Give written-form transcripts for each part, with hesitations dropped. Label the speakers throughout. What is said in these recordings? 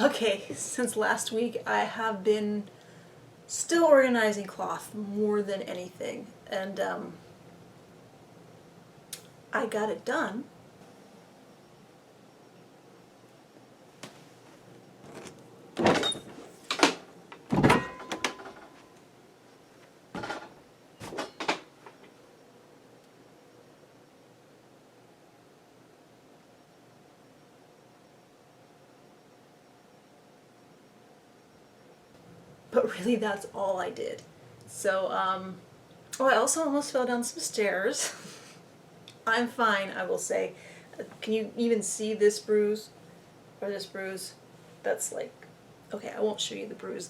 Speaker 1: Okay, since last week I have been still organizing cloth more than anything, and I got it done. But really that's all I did. So, I also almost fell down some stairs. I'm fine, I will say. Can you even see this bruise? Or this bruise? That's like, okay, I won't show you the bruise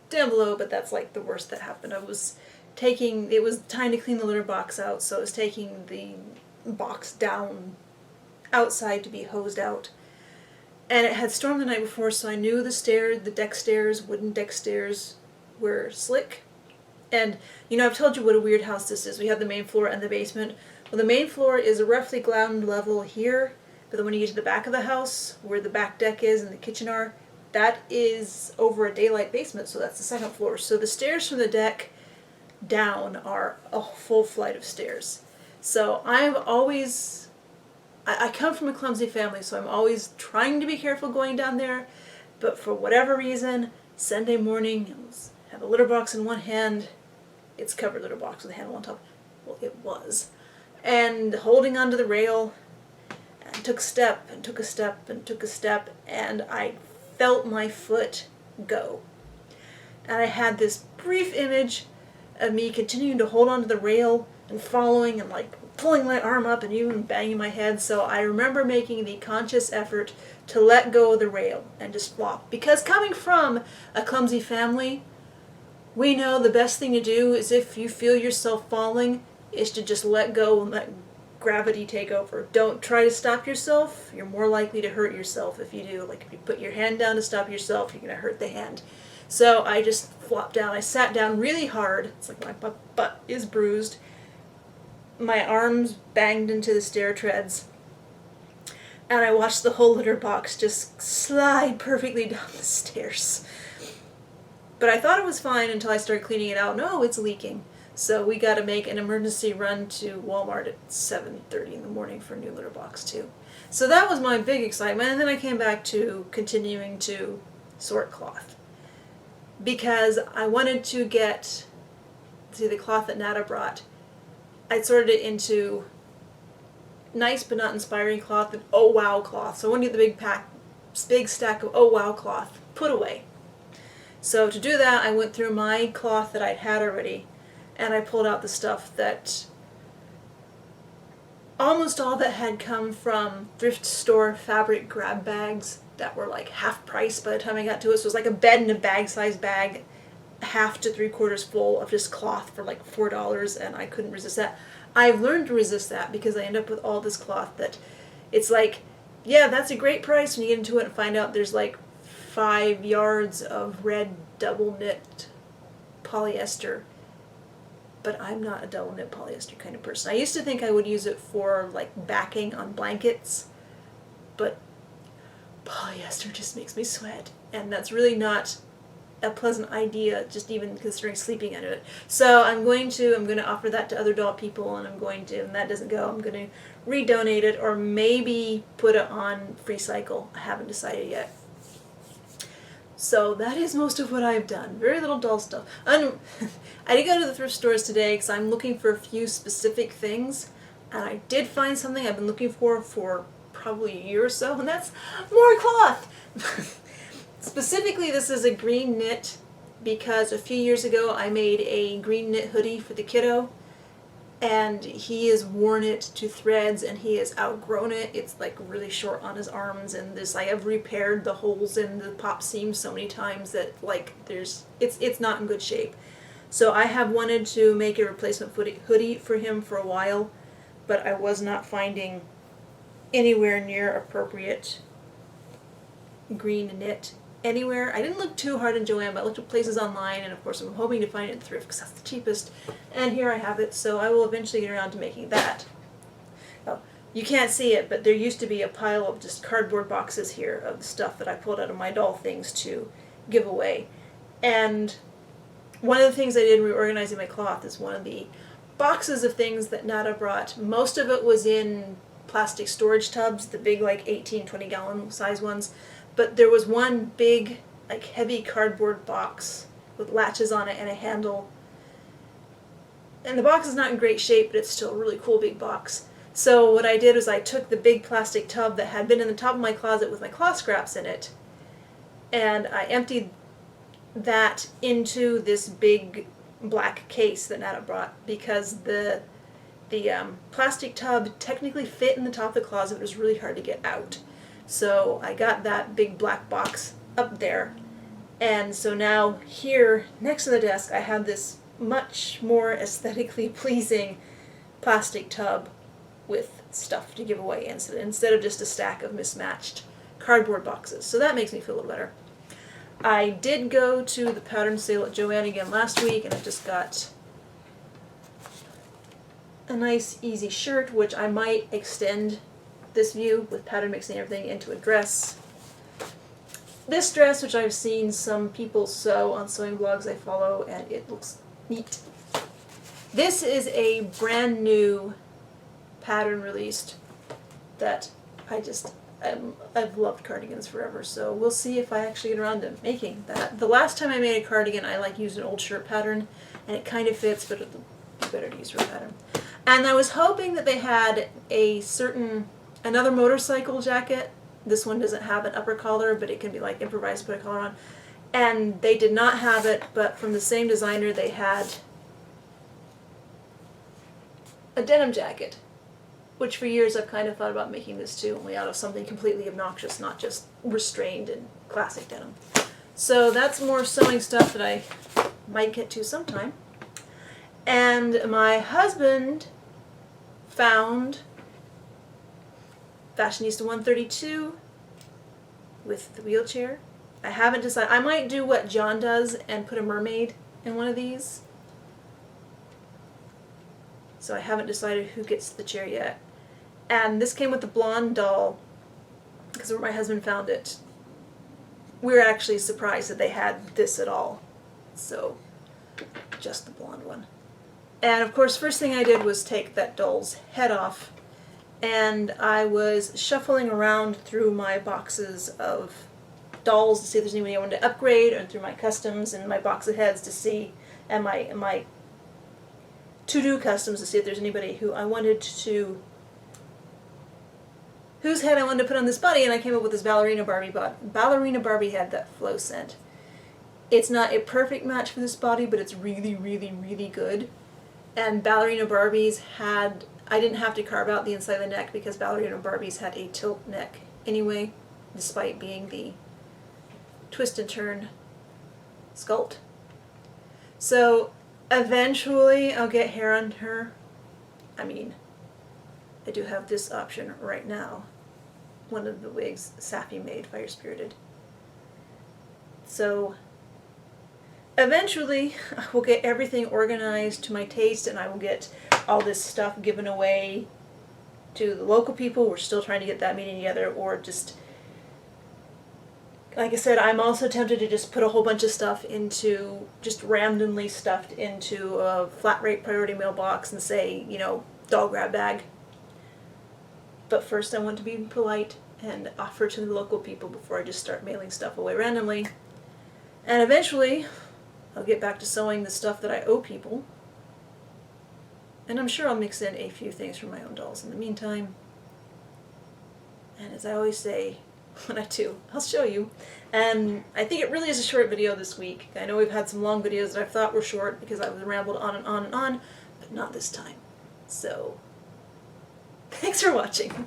Speaker 1: down below, but that's like the worst that happened. It was time to clean the litter box out, so I was taking the box down outside to be hosed out. And it had stormed the night before, so I knew the deck stairs, wooden deck stairs, were slick. And, I've told you what a weird house this is. We have the main floor and the basement. Well, the main floor is roughly ground level here, but then when you get to the back of the house, where the back deck is and the kitchen are, that is over a daylight basement, so that's the second floor. So the stairs from the deck down are a full flight of stairs. So I come from a clumsy family, so I'm always trying to be careful going down there, but for whatever reason, Sunday morning, I have a litter box in one hand. It's covered litter box with a handle on top. Well, it was. And holding onto the rail, and took a step, and took a step, and took a step, and I felt my foot go. And I had this brief image of me continuing to hold onto the rail and following and pulling my arm up and even banging my head. So I remember making the conscious effort to let go of the rail and just flop. Because coming from a clumsy family, we know the best thing to do is if you feel yourself falling is to just let go and let gravity take over. Don't try to stop yourself. You're more likely to hurt yourself if you do. Like if you put your hand down to stop yourself, you're going to hurt the hand. So I just flopped down. I sat down really hard. It's like my butt is bruised. My arms banged into the stair treads. And I watched the whole litter box just slide perfectly down the stairs. But I thought it was fine until I started cleaning it out. No, it's leaking. So we got to make an emergency run to Walmart at 7:30 in the morning for a new litter box too. So that was my big excitement. And then I came back to continuing to sort cloth. Because I wanted to the cloth that Nada brought. I sorted it into nice but not inspiring cloth and oh wow cloth. So I wanted to get the big stack of oh wow cloth put away. So to do that, I went through my cloth that I'd had already, and I pulled out the stuff that almost all that had come from thrift store fabric grab bags that were like half price by the time I got to it. So it was like a bed in a bag size bag, half to 3/4 full of just cloth for like $4, and I couldn't resist that. I've learned to resist that because I end up with all this cloth that it's like, yeah, that's a great price when you get into it and find out there's like 5 yards of red double knit polyester. But I'm not a double knit polyester kind of person. I used to think I would use it for like backing on blankets, but polyester just makes me sweat, and that's really not a pleasant idea, just even considering sleeping under it. So I'm going to offer that to other doll people, and and that doesn't go, I'm going to redonate it or maybe put it on free cycle. I haven't decided yet. So that is most of what I've done. Very little doll stuff. I did go to the thrift stores today because I'm looking for a few specific things, and I did find something I've been looking for probably a year or so, and that's more cloth. Specifically, this is a green knit because a few years ago I made a green knit hoodie for the kiddo, and he has worn it to threads and he has outgrown it. It's like really short on his arms, and I have repaired the holes in the pop seams so many times that it's not in good shape. So I have wanted to make a replacement hoodie for him for a while, but I was not finding anywhere near appropriate green knit anywhere. I didn't look too hard in Joann, but I looked at places online, and of course I'm hoping to find it in thrift because that's the cheapest. And here I have it, so I will eventually get around to making that. Oh, You can't see it, but there used to be a pile of just cardboard boxes here of the stuff that I pulled out of my doll things to give away. And one of the things I did in reorganizing my cloth is one of the boxes of things that Nada brought. Most of it was in plastic storage tubs, the big like 18, 20-gallon size ones. But there was one big, like heavy cardboard box with latches on it and a handle. And the box is not in great shape, but it's still a really cool big box. So what I did was I took the big plastic tub that had been in the top of my closet with my cloth scraps in it, and I emptied that into this big black case that Nada brought, because the plastic tub technically fit in the top of the closet, but it was really hard to get out. So I got that big black box up there, and so now here next to the desk I have this much more aesthetically pleasing plastic tub with stuff to give away instead of just a stack of mismatched cardboard boxes. So that makes me feel a little better. I did go to the pattern sale at Joann again last week, and I just got a nice easy shirt, which I might extend this view with pattern mixing everything into a dress. This dress, which I've seen some people sew on sewing blogs I follow, and it looks neat. This is a brand new pattern released that I've loved cardigans forever, so we'll see if I actually get around to making that. The last time I made a cardigan, I used an old shirt pattern, and it kind of fits, but it'll be better to use her pattern. And I was hoping that they had another motorcycle jacket. This one doesn't have an upper collar, but it can be like improvised, put a collar on. And they did not have it, but from the same designer they had a denim jacket, which for years I've kind of thought about making this too, only out of something completely obnoxious, not just restrained and classic denim. So that's more sewing stuff that I might get to sometime. And my husband found Fashionista 132 with the wheelchair. I haven't decided. I might do what John does and put a mermaid in one of these. So I haven't decided who gets the chair yet. And this came with the blonde doll, because where my husband found it, we were actually surprised that they had this at all. So, just the blonde one. And of course, first thing I did was take that doll's head off, and I was shuffling around through my boxes of dolls to see if there's anybody I wanted to upgrade, or through my customs and my box of heads to see, and my to-do customs to see if there's anybody who I wanted to, whose head I wanted to put on this body, and I came up with this ballerina Barbie head that Flo sent. It's not a perfect match for this body, but it's really, really, really good. And ballerina Barbies had, I didn't have to carve out the inside of the neck because ballerina Barbies had a tilt neck anyway, despite being the twist and turn sculpt. So eventually I'll get hair on her. I mean, I do have this option right now. One of the wigs Safi made, Fire Spirited. So eventually I will get everything organized to my taste, and I will get all this stuff given away to the local people. We're still trying to get that meeting together, or just, like I said, I'm also tempted to just put a whole bunch of stuff into, just randomly stuffed into a flat rate priority mailbox and say, you know, doll grab bag. But first I want to be polite and offer to the local people before I just start mailing stuff away randomly. And eventually I'll get back to sewing the stuff that I owe people. And I'm sure I'll mix in a few things from my own dolls in the meantime. And as I always say, when I do, I'll show you. And I think it really is a short video this week. I know we've had some long videos that I thought were short because I was rambled on and on and on, but not this time. So, thanks for watching.